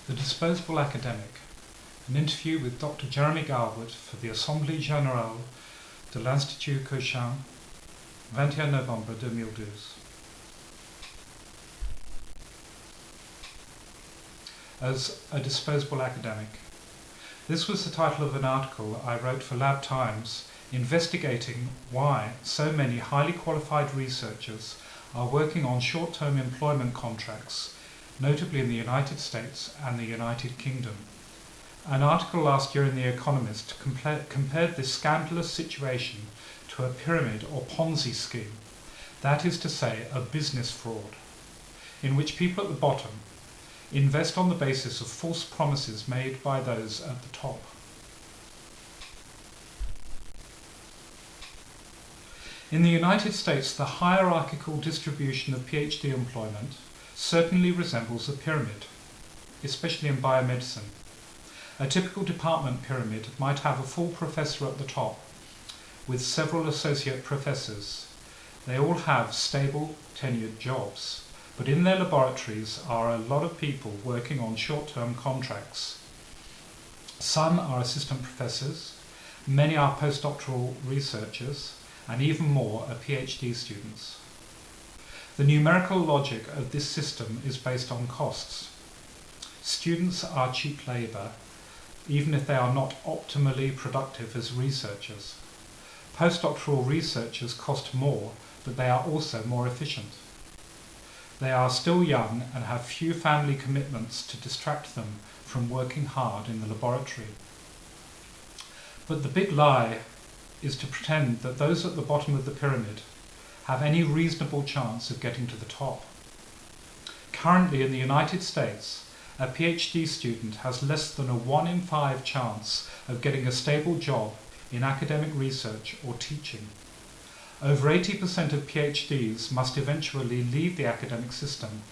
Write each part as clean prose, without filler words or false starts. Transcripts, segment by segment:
The Disposable Academic, an interview with Dr. Jeremy Garwood for the Assemblée Générale de l'Institut Cochin, 21 novembre 2012. As a disposable academic. This was the title of an article I wrote for Lab Times investigating why so many highly qualified researchers are working on short-term employment contracts, notably in the United States and the United Kingdom. An article last year in The Economist compared this scandalous situation to a pyramid or Ponzi scheme, that is to say, a business fraud, in which people at the bottom invest on the basis of false promises made by those at the top. In the United States, the hierarchical distribution of PhD employment certainly resembles a pyramid, especially in biomedicine. A typical department pyramid might have a full professor at the top, with several associate professors. They all have stable, tenured jobs, but in their laboratories are a lot of people working on short-term contracts. Some are assistant professors, many are postdoctoral researchers, and even more are PhD students. The numerical logic of this system is based on costs. Students are cheap labour, even if they are not optimally productive as researchers. Postdoctoral researchers cost more, but they are also more efficient. They are still young and have few family commitments to distract them from working hard in the laboratory. But the big lie is to pretend that those at the bottom of the pyramid have any reasonable chance of getting to the top. Currently in the United States, a PhD student has less than a 1 in 5 chance of getting a stable job in academic research or teaching. Over 80% of PhDs must eventually leave the academic system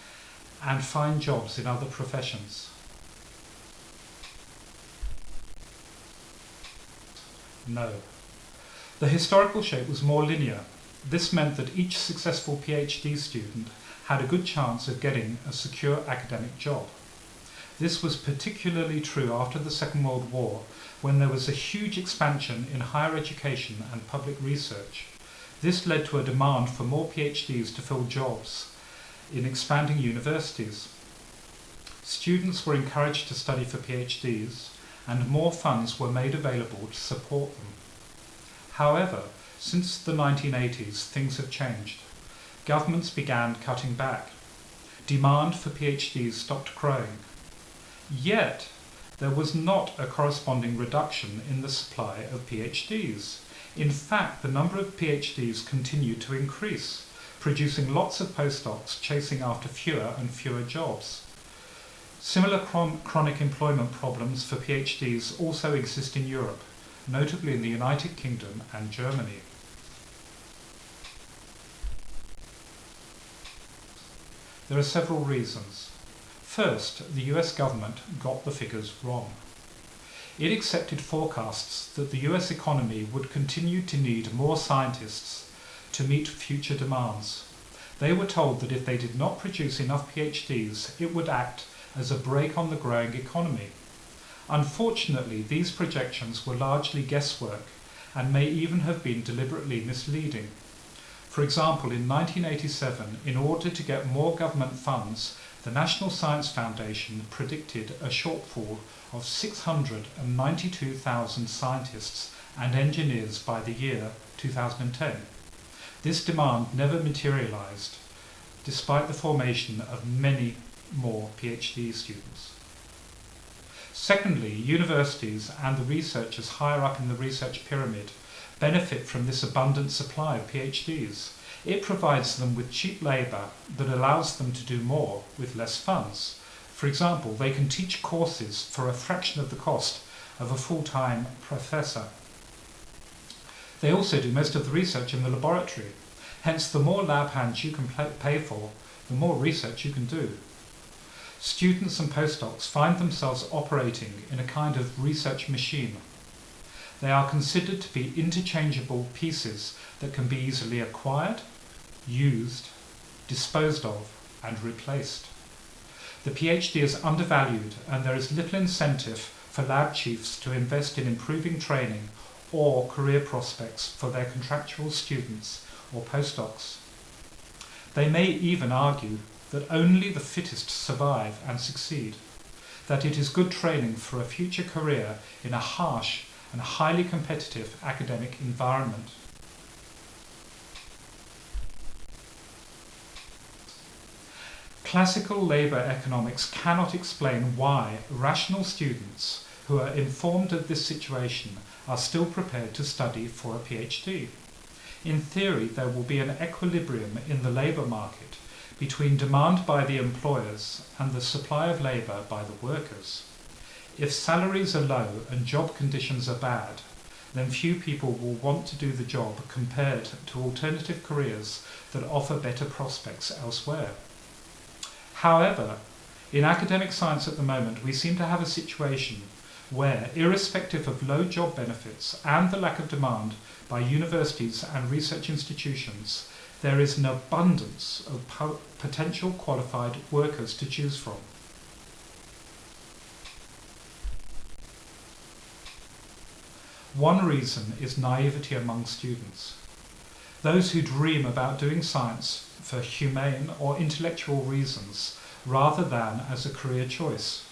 and find jobs in other professions. No. The historical shape was more linear. This meant that each successful PhD student had a good chance of getting a secure academic job. This was particularly true after the Second World War, when there was a huge expansion in higher education and public research. This led to a demand for more PhDs to fill jobs in expanding universities. Students were encouraged to study for PhDs, and more funds were made available to support them. However, since the 1980s, things have changed. Governments began cutting back. Demand for PhDs stopped growing. Yet, there was not a corresponding reduction in the supply of PhDs. In fact, the number of PhDs continued to increase, producing lots of postdocs chasing after fewer and fewer jobs. Similar chronic employment problems for PhDs also exist in Europe, notably in the United Kingdom and Germany. There are several reasons. First, the US government got the figures wrong. It accepted forecasts that the US economy would continue to need more scientists to meet future demands. They were told that if they did not produce enough PhDs, it would act as a brake on the growing economy. Unfortunately, these projections were largely guesswork and may even have been deliberately misleading. For example, in 1987, in order to get more government funds, the National Science Foundation predicted a shortfall of 692,000 scientists and engineers by the year 2010. This demand never materialized, despite the formation of many more PhD students. Secondly, universities and the researchers higher up in the research pyramid benefit from this abundant supply of PhDs. It provides them with cheap labour that allows them to do more with less funds. For example, they can teach courses for a fraction of the cost of a full-time professor. They also do most of the research in the laboratory. Hence, the more lab hands you can pay for, the more research you can do. Students and postdocs find themselves operating in a kind of research machine. They are considered to be interchangeable pieces that can be easily acquired, used, disposed of, and replaced. The PhD is undervalued and there is little incentive for lab chiefs to invest in improving training or career prospects for their contractual students or postdocs. They may even argue that only the fittest survive and succeed, that it is good training for a future career in a harsh and highly competitive academic environment. Classical labour economics cannot explain why rational students who are informed of this situation are still prepared to study for a PhD. In theory, there will be an equilibrium in the labour market between demand by the employers and the supply of labour by the workers. If salaries are low and job conditions are bad, then few people will want to do the job compared to alternative careers that offer better prospects elsewhere. However, in academic science at the moment, we seem to have a situation where, irrespective of low job benefits and the lack of demand by universities and research institutions, there is an abundance of potential qualified workers to choose from. One reason is naivety among students. Those who dream about doing science for humane or intellectual reasons rather than as a career choice.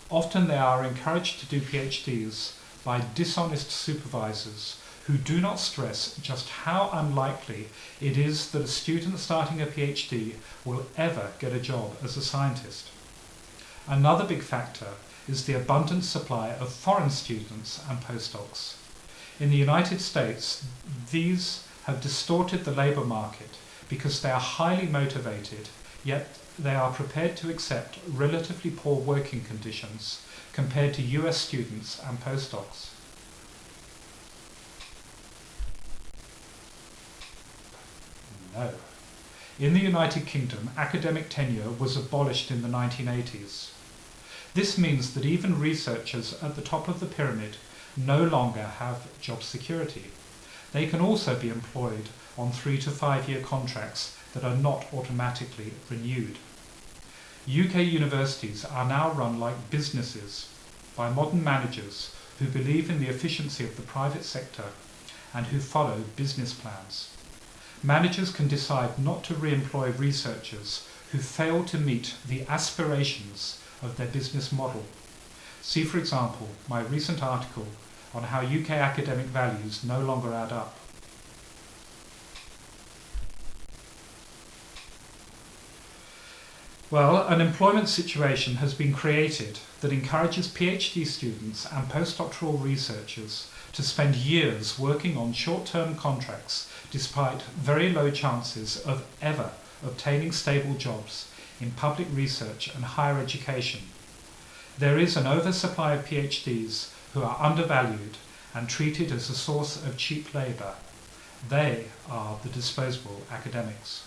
Often they are encouraged to do PhDs by dishonest supervisors who do not stress just how unlikely it is that a student starting a PhD will ever get a job as a scientist. Another big factor is the abundant supply of foreign students and postdocs. In the United States, these have distorted the labour market because they are highly motivated, yet they are prepared to accept relatively poor working conditions compared to US students and postdocs. No. In the United Kingdom, academic tenure was abolished in the 1980s. This means that even researchers at the top of the pyramid no longer have job security. They can also be employed on 3 to 5 year contracts that are not automatically renewed. UK universities are now run like businesses by modern managers who believe in the efficiency of the private sector and who follow business plans. Managers can decide not to re-employ researchers who fail to meet the aspirations of their business model. See, for example, my recent article on how UK academic values no longer add up. Well, an employment situation has been created that encourages PhD students and postdoctoral researchers to spend years working on short-term contracts despite very low chances of ever obtaining stable jobs in public research and higher education. There is an oversupply of PhDs who are undervalued and treated as a source of cheap labour. They are the disposable academics.